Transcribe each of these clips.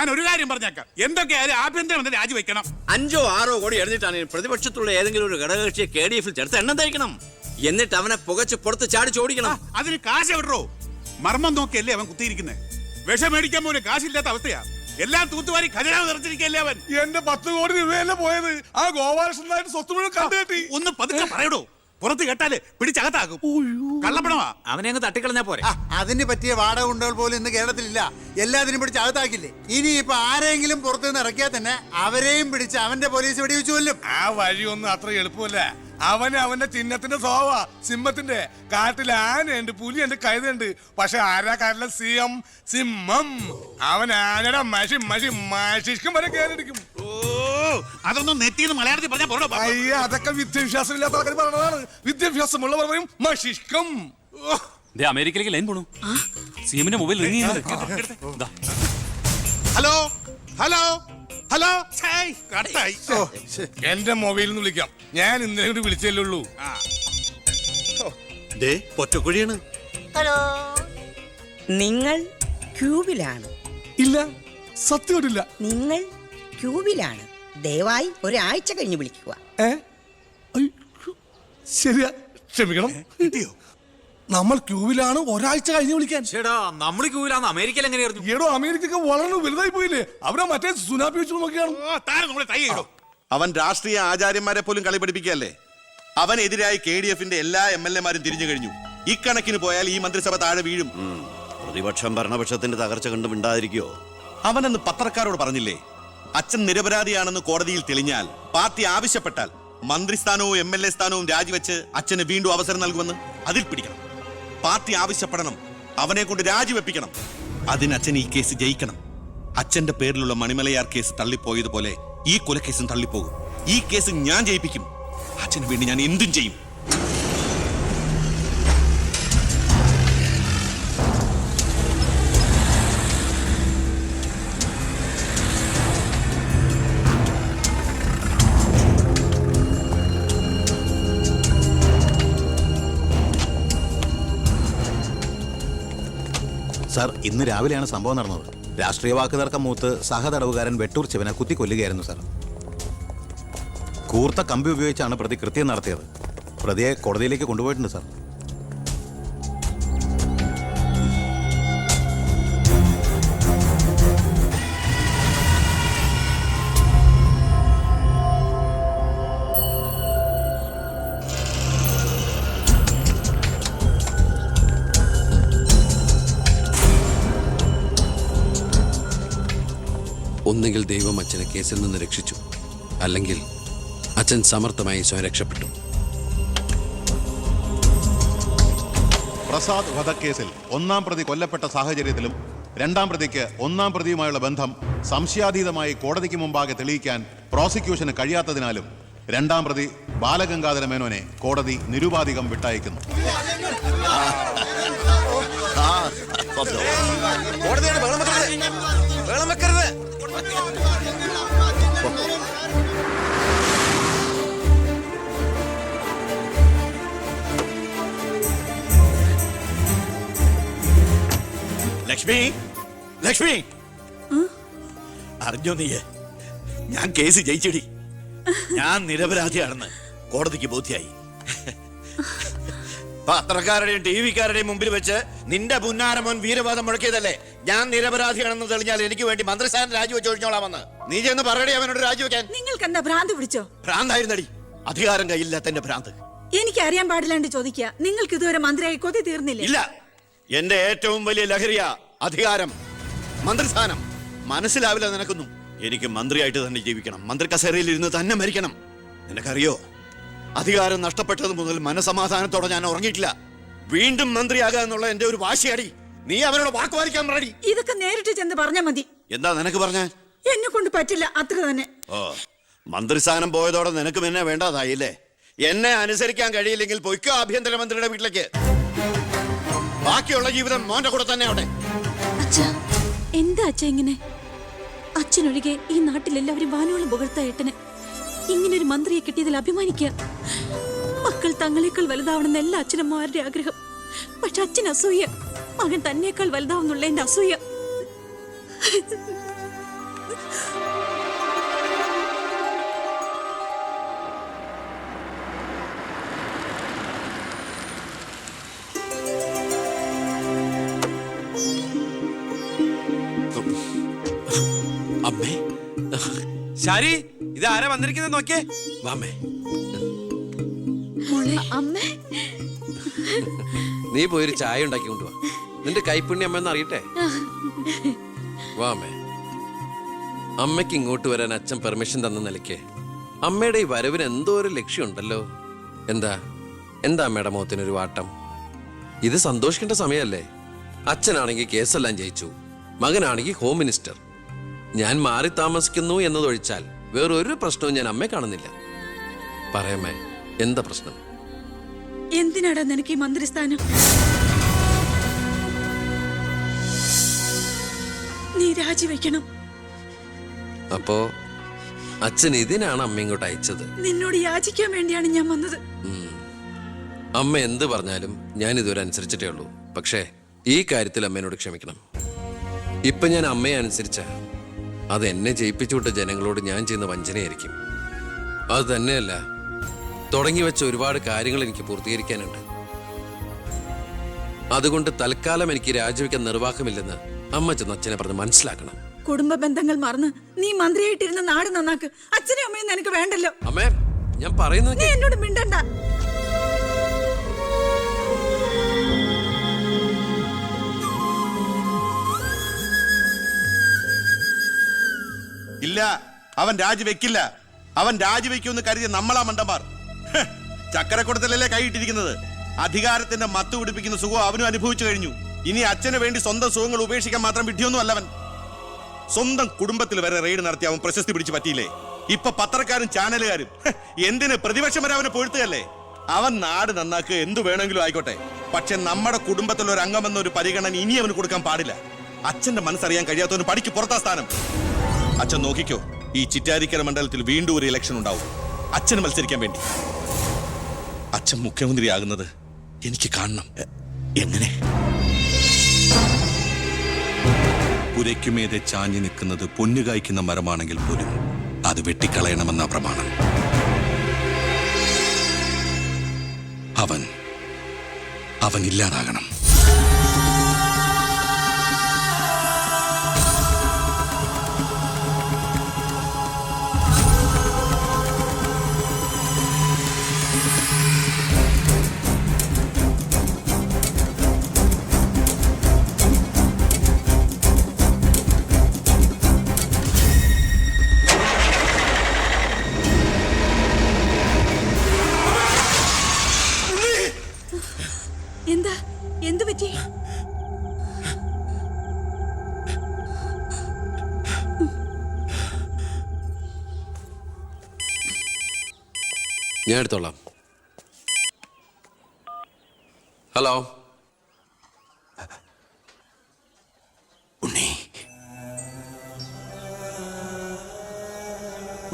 ഞാൻ ഒരു കാര്യം പറഞ്ഞേക്കാം, എന്തൊക്കെയായാലും ആഭ്യന്തരമന്ത്രി രാജിവെക്കണം. 5 or 6 കോടി എഴുതിട്ടാണ് പ്രതിപക്ഷത്തുള്ള ഏതെങ്കിലും ഒരു ഘടകകക്ഷിയെ KDF-ൽ ചേർത്ത് എണ്ണം തയ്ക്കണം. എന്നിട്ട് അവനെ പുകച്ച് പുറത്ത് ചാടിച്ചോടിക്കണം. അതിന് കാശ് എവിടോ? മർമ്മം നോക്കിയല്ലേ അവൻ കുത്തിയിരിക്കുന്നത്. വിഷം മേടിക്കാൻ പോലും കാശില്ലാത്ത അവസ്ഥയാ. എല്ലാം തൂത്തുവാരി ഖജനാവ് നിറച്ചിരിക്കല്ലേ അവൻ. എന്റെ 10 കോടി രൂപയല്ലേ പോയത്. ആ ഗോപാലകൃഷ്ണനായിട്ട് സ്വത്ത് മുഴുവൻ കണ്ടുകെട്ടി. ഒന്ന് പതുക്കെ പറയടോ, പുറത്ത് കേട്ടാല് പിടിച്ചകത്താകും. കള്ളപ്പണമാ. അവനെ അങ്ങ് തട്ടിക്കളഞ്ഞാ പോരെ. അതിന് പറ്റിയ വാടക ഉണ്ടകൾ പോലും ഇന്ന് കേരളത്തിലില്ല. എല്ലാത്തിനും പിടിച്ച് അകത്താക്കില്ലേ. ഇനി ഇപ്പൊ ആരെങ്കിലും പുറത്തുനിന്ന് ഇറക്കിയാൽ തന്നെ അവരെയും പിടിച്ച് അവന്റെ പോലീസ് വെടിവെച്ചു കൊല്ലും. ആ വഴിയൊന്നും അത്ര എളുപ്പമല്ല. അവന്റെ ചിഹ്നത്തിന്റെ സ്വഭാവ സിംഹത്തിന്റെ. കാട്ടിൽ ആനയുണ്ട്, പുലിയുണ്ട്, കഴുതയുണ്ട്. പക്ഷെ ആരാ കാട്ടിലെ സിംഹം? സിംഹം. അവൻ ആനയുടെ മഷിക്കും വരെ കയറിയിരിക്കും. ഓ, അതൊന്നും നെറ്റിന്ന് മലയാളത്തിൽ പറഞ്ഞാൽ പോരോ. അയ്യ, അതൊക്കെ വിദ്യാഭ്യാസം ഇല്ലാത്ത ആൾക്കാർ പറഞ്ഞതാണ്. വിദ്യാഭ്യാസമുള്ളവർ പറയും മഷിക്കും. അമേരിക്കയിലേക്ക് ലൈൻ പോണു. സിഎമ്മിന്റെ മൊബൈൽ റിംഗ് ചെയ്യുന്നുണ്ട്. Hello hello hello. എന്റെ മൊബൈലിൽ നിന്ന് വിളിക്കാം. ഞാൻ ഇന്നലെ കൂടി വിളിച്ചല്ലേ ഉള്ളൂ. പൊറ്റക്കുഴിയാണ്. ഹലോ, നിങ്ങൾ ക്യൂബിലാണ്? ഇല്ല, സത്യമായിട്ടില്ല. നിങ്ങൾ ക്യൂബിലാണ്. ദയവായി ഒരാഴ്ച കഴിഞ്ഞ് വിളിക്കുക. ശരിയാ, ക്ഷമിക്കണം. നമ്മൾ ക്യൂവിലാണ്, ഒരാഴ്ച കഴിഞ്ഞ് വിളിക്കാൻ. ചേടാ, നമ്മൾ ക്യൂവിലാണ്. അമേരിക്കയിൽ എങ്ങനെ അറിഞ്ഞു? ഏടോ, അമേരിക്ക വളരെ വലുതായി പോയില്ലേ. അവരെ മറ്റേ സുനാപ്പി വെച്ചു നോക്കിയാണ്. അവൻ രാഷ്ട്രീയ ആചാര്യന്മാരെ പോലും കളി പഠിപ്പിക്കുകയല്ലേ. അവനെതിരായി KDF-ന്റെ എല്ലാ MLA-മാരും തിരിഞ്ഞു കഴിഞ്ഞു. ഇക്കണക്കിന് പോയാൽ ഈ മന്ത്രിസഭ താഴെ വീഴും. പ്രതിപക്ഷം ഭരണപക്ഷത്തിന്റെ തകർച്ച കണ്ട് മിണ്ടാതിരിക്കോ? അവനെന്ന് പത്രക്കാരോട് പറഞ്ഞില്ലേ, അച്ഛൻ നിരപരാധിയാണെന്ന് കോടതിയിൽ തെളിഞ്ഞാൽ പാർട്ടി ആവശ്യപ്പെട്ടാൽ മന്ത്രിസ്ഥാനവും MLA സ്ഥാനവും രാജിവെച്ച് അച്ഛന് വീണ്ടും അവസരം നൽകുമെന്ന്. അതിൽ പിടിക്കണം. പാർട്ടി ആവശ്യപ്പെടണം, അവനെ കൊണ്ട് രാജിവെപ്പിക്കണം. അതിന് അച്ഛൻ ഈ കേസ് ജയിക്കണം. അച്ഛന്റെ പേരിലുള്ള മണിമലയാർ കേസ് തള്ളിപ്പോയതുപോലെ ഈ കൊലക്കേസും തള്ളിപ്പോകും. ഈ കേസ് ഞാൻ ജയിപ്പിക്കും. അച്ഛന് വേണ്ടി ഞാൻ എന്തും ചെയ്യും. സാർ, ഇന്ന് രാവിലെയാണ് സംഭവം നടന്നത്. രാഷ്ട്രീയ വാക്കുതർക്കം മൂത്ത് സഹതടവുകാരൻ വെട്ടൂർ ശിവനെ കുത്തിക്കൊല്ലുകയായിരുന്നു സാർ. കൂർത്ത കമ്പി ഉപയോഗിച്ചാണ് പ്രതി കൃത്യം നടത്തിയത്. പ്രതിയെ കോടതിയിലേക്ക് കൊണ്ടുപോയിട്ടുണ്ട് സാർ. ഒന്നുകിൽ ദൈവം അച്ഛനെ കേസിൽ നിന്ന് രക്ഷിച്ചു, അല്ലെങ്കിൽ അച്ഛൻ സമർത്ഥമായി സ്വയം രക്ഷപ്പെട്ടു. പ്രസാദ് വധക്കേസിൽ 1-ാം പ്രതി കൊല്ലപ്പെട്ട സാഹചര്യത്തിലും 2-ാം പ്രതിക്ക് 1-ാം പ്രതിയുമായുള്ള ബന്ധം സംശയാതീതമായി കോടതിക്ക് മുമ്പാകെ തെളിയിക്കാൻ പ്രോസിക്യൂഷന് കഴിയാത്തതിനാലും 2-ാം പ്രതി ബാലഗംഗാധര മേനോനെ കോടതി നിരുപാധികം വിട്ടയക്കുന്നു. ലക്ഷ്മി, ലക്ഷ്മി, അറിഞ്ഞോ നീ? ഞാൻ കേസ് ജയിച്ചടി. ഞാൻ നിരപരാധിയാണെന്ന് കോടതിക്ക് ബോധ്യായി. പത്രക്കാരുടെയും TV-ക്കാരുടെയും മുമ്പിൽ വെച്ച് നിന്റെ പുന്നാരമോൻ വീരവാദം മുഴക്കിയതല്ലേ. ഞാൻ നിരപരാധിയാണെന്ന് തെളിഞ്ഞാൽ എനിക്ക് വേണ്ടി മന്ത്രിസ്ഥാനം രാജിവെച്ച് ഒഴിഞ്ഞോളാമെന്ന്. നീ ചെന്ന് പറയടി അവനോട് രാജിവെക്കാൻ. നിങ്ങൾക്ക് എന്താ ഭ്രാന്ത് പിടിച്ചോ? ഭ്രാന്തായിരുന്നടി, അധികാരം കയ്യില്ലാത്ത എന്റെ ഭ്രാന്ത്. എനിക്ക് അറിയാൻ പാടില്ലാണ്ട് ചോദിക്കുക. നിങ്ങൾക്ക് ഇതുവരെ മന്ത്രിയായി കൊതി തീർന്നില്ലേ? ഇല്ല, എന്റെ ഏറ്റവും വലിയ ലഹരിയാ അധികാരം, മന്ത്രിസ്ഥാനം. മനസ്സിലാവില്ല നിനക്കൊന്നും. എനിക്ക് മന്ത്രിയായിട്ട് തന്നെ ജീവിക്കണം. മന്ത്രി കസേരയിൽ ഇരുന്ന് തന്നെ മരിക്കണം. നിനക്കറിയോ, അധികാരം നഷ്ടപ്പെട്ടത് മുതൽ മനസമാധാനത്തോടെ ഞാൻ ഉറങ്ങിയിട്ടില്ല. വീണ്ടും മന്ത്രിയാകുക എന്നുള്ള എന്റെ ഒരു വാശിയടി. നീ അവനോട് വാക്ക് പാലിക്കാൻ പറയടി. ഇതൊക്കെ നേരിട്ട് ചെന്ന് പറഞ്ഞാ മതി. എന്താ നിനക്ക് പറഞ്ഞ? എന്നെ കൊണ്ട് പറ്റില്ല, അത്ര തന്നെ. ഓ, മന്ത്രിസ്ഥാനം പോയതോടെ നിനക്കും എന്നെ വേണ്ടതായില്ലേ? എന്നെ അനുസരിക്കാൻ കഴിയില്ലെങ്കിൽ പൊയ്ക്കോ ആഭ്യന്തരമന്ത്രിയുടെ വീട്ടിലേക്ക്. ബാക്കിയുള്ള ജീവിതം മോന്റെ കൂടെ തന്നെ അവിടെ. എന്താ അച്ഛ ഇങ്ങനെ? അച്ഛനൊഴികെ ഈ നാട്ടിലെല്ലാവരും വാനോളം പുകഴ്ത്ത ഏട്ടന് ഇങ്ങനൊരു മന്ത്രിയെ കിട്ടിയതിൽ അഭിമാനിക്കുക. മക്കൾ തങ്ങളെക്കാൾ വലുതാവണമെന്ന് എല്ലാ അച്ഛനമ്മമാരുടെ ആഗ്രഹം. പക്ഷെ അച്ഛൻ അസൂയ. മകൻ തന്നേക്കാൾ വലുതാവുന്നുള്ള എന്റെ അസൂയ. ശാരി, ഇത് ആരാ വന്നിരിക്കുന്നത് നോക്കിയേ. വാമേ, അമ്മേ, നീ പോയൊരു ചായ ഉണ്ടാക്കി കൊണ്ടുവാ. നിന്റെ കൈപ്പുണ്യം അമ്മ അറിയട്ടെ. വാമേ, അമ്മയ്ക്ക് ഇങ്ങോട്ട് വരാൻ അച്ഛൻ പെർമിഷൻ തന്ന നിലയ്ക്ക് അമ്മയുടെ ഈ വരവിന് എന്തോ ഒരു ലക്ഷ്യമുണ്ടല്ലോ. എന്താ അമ്മയുടെ മുഖത്തിനൊരു വാട്ടം? ഇത് സന്തോഷിക്കേണ്ട സമയമല്ലേ? അച്ഛനാണെങ്കിൽ കേസെല്ലാം ജയിച്ചു, മകനാണെങ്കിൽ ഹോം മിനിസ്റ്റർ. ഞാൻ മാറി താമസിക്കുന്നു എന്നതൊഴിച്ചാൽ വേറൊരു പ്രശ്നവും ഞാൻ അമ്മയെ കാണുന്നില്ല. പറയമ്മേ, എന്താ പ്രശ്നം? എന്തിനാടാ നിനക്ക് ഈ മന്ത്രിസ്ഥാനം? നീ രാജിവെക്കണം. അപ്പോ അച്ഛൻ ഇതിനാണ് അമ്മ ഇങ്ങോട്ട് അയച്ചത്? നിന്നോട് യാചിക്കാൻ വേണ്ടിയാണ് ഞാൻ വന്നത്. അമ്മ എന്ത് പറഞ്ഞാലും ഞാൻ ഇതുവരെ അനുസരിച്ചിട്ടേ ഉള്ളൂ. പക്ഷേ ഈ കാര്യത്തിൽ അമ്മേനോട് ക്ഷമിക്കണം. ഇപ്പൊ ഞാൻ അമ്മയെ അനുസരിച്ച അത് എന്നെ ജയിപ്പിച്ചു വിട്ട ജനങ്ങളോട് ഞാൻ ചെയ്യുന്ന വഞ്ചനയായിരിക്കും. അത് തന്നെയല്ല, തുടങ്ങി വെച്ച ഒരുപാട് കാര്യങ്ങൾ എനിക്ക് പൂർത്തീകരിക്കാനുണ്ട്. അതുകൊണ്ട് തൽക്കാലം എനിക്ക് രാജിവെക്കാൻ നിർവാഹമില്ലെന്ന് അമ്മ ചെന്ന് അച്ഛനെ പറഞ്ഞ് മനസ്സിലാക്കണം. കുടുംബ ബന്ധങ്ങൾ മറന്ന് നീ മന്ത്രിയായിട്ടിരുന്ന നാട് നന്നാക്ക്. അച്ഛനും അമ്മയും നിനക്ക് വേണ്ടല്ലോ. അമ്മേ, ഞാൻ പറയുന്നത് നീ എന്നോട് മിണ്ടണ്ട. ഇല്ല, അവൻ രാജിവെക്കില്ല. അവൻ രാജിവെക്കുമെന്ന് കരുതിയ നമ്മളാ മണ്ടന്മാർ. ചക്കരക്കുടത്തിലല്ലേ കൈയിട്ടിരിക്കുന്നത്. അധികാരത്തിന്റെ മത്ത് പിടിപ്പിക്കുന്ന സുഖം അവനും അനുഭവിച്ചു കഴിഞ്ഞു. ഇനി അച്ഛന് വേണ്ടി സ്വന്തം സുഖങ്ങൾ ഉപേക്ഷിക്കാൻ മാത്രം വിഡ്ഢിയൊന്നും അല്ലവൻ. സ്വന്തം കുടുംബത്തിൽ വരെ റെയ്ഡ് നടത്തി അവൻ പ്രശസ്തി പിടിച്ചു പറ്റിയില്ലേ? ഇപ്പൊ പത്രക്കാരും ചാനലുകാരും എന്തിന് പ്രതിപക്ഷം വരെ അവനെ പൊഴുത്തുകയല്ലേ? അവൻ നാട് നന്നാക്കുക എന്തു വേണമെങ്കിലും ആയിക്കോട്ടെ, പക്ഷെ നമ്മുടെ കുടുംബത്തിലൊരു അംഗമെന്നൊരു പരിഗണന ഇനി അവന് കൊടുക്കാൻ പാടില്ല. അച്ഛന്റെ മനസ്സറിയാൻ കഴിയാത്തവന് പടിക്ക് പുറത്താ സ്ഥാനം. അച്ഛൻ നോക്കിക്കോ, ഈ ചിറ്റാരിക്കര മണ്ഡലത്തിൽ വീണ്ടും ഒരു ഇലക്ഷൻ ഉണ്ടാവും അച്ഛന് മത്സരിക്കാൻ വേണ്ടി. അച്ഛൻ മുഖ്യമന്ത്രിയാകുന്നത് എനിക്ക് കാണണം. എങ്ങനെ? പുരയ്ക്കുമേതെ ചാഞ്ഞു നിൽക്കുന്നത് പൊന്നുകായ്ക്കുന്ന മരമാണെങ്കിൽ പോലും അത് വെട്ടിക്കളയണമെന്ന പ്രമാണം. അവൻ ഇല്ലാതാകണം. എന്താ? എന്തു പറ്റി? ഞാൻ എടുത്തോളാം. ഹലോ, ഉണ്ണി,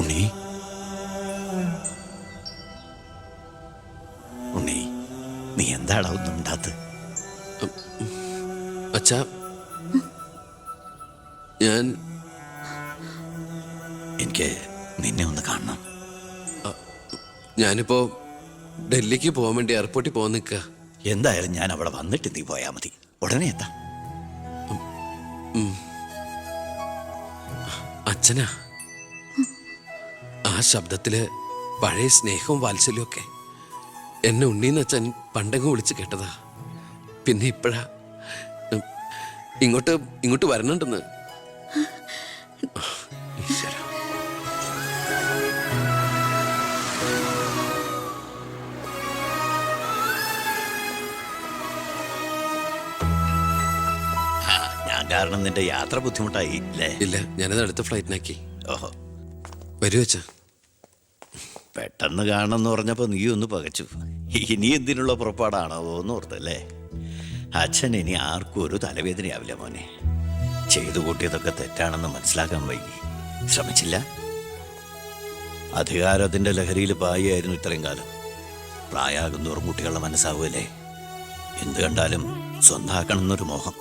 ഉണ്ണി, ഉണ്ണി, നീ എന്താടാ ഒന്നും ഉണ്ടാത്ത്? അച്ഛാ, എനിക്ക് നിന്നെ ഒന്ന് കാണണം. ഞാനിപ്പോ ഡൽഹിക്ക് പോകാൻ വേണ്ടി എയർപോർട്ടിൽ പോകാൻ നിൽക്കുക. എന്തായാലും ഞാൻ അവിടെ വന്നിട്ട് നീ പോയാൽ മതി. ഉടനെ എത്താം. അച്ഛനാ, ആ ശബ്ദത്തില് പഴയ സ്നേഹവും വാത്സല്യവും ഒക്കെ എന്നെ ഉണ്ണീന്ന് അച്ഛൻ പണ്ടെങ്ങും വിളിച്ച് കേട്ടതാ. പിന്നെ ഇപ്പോഴാ ഇങ്ങോട്ട് വരണുണ്ടെന്ന്. ഞാൻ കാരണം നിന്റെ യാത്ര ബുദ്ധിമുട്ടായി അല്ലേ? ഇല്ല, ഞാനത് അടുത്ത ഫ്ലൈറ്റിനാക്കി. ഓഹോ, വരൂ അച്ഛാ. പെട്ടെന്ന് കാണണമെന്ന് പറഞ്ഞപ്പോ നീ ഒന്ന് പകച്ചു. ഇനി എന്തിനുള്ള പുറപ്പാടാണോ എന്ന് ഓർത്തല്ലേ? അച്ഛൻ ഇനി ആർക്കും ഒരു തലവേദനയാവില്ല മോനെ. ചെയ്തു കൂട്ടിയതൊക്കെ തെറ്റാണെന്ന് മനസ്സിലാക്കാൻ വൈകി. ശ്രമിച്ചില്ല. അധികാരത്തിന്റെ ലഹരിയിൽ പായായിരുന്നു ഇത്രയും കാലം. പ്രായമാകുന്നോറും കുട്ടികളുടെ മനസ്സാവൂലേ? എന്ത് കണ്ടാലും സ്വന്താക്കണമെന്നൊരു മോഹം.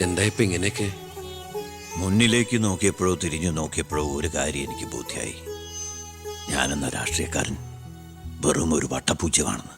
എന്താ ഇപ്പൊ ഇങ്ങനെയൊക്കെ? മുന്നിലേക്ക് നോക്കിയപ്പോഴോ തിരിഞ്ഞു നോക്കിയപ്പോഴോ ഒരു കാര്യം എനിക്ക് ബോധ്യായി. ഞാനെന്ന രാഷ്ട്രീയക്കാരൻ വെറും ഒരു വട്ടപൂജ്യമാണെന്ന്.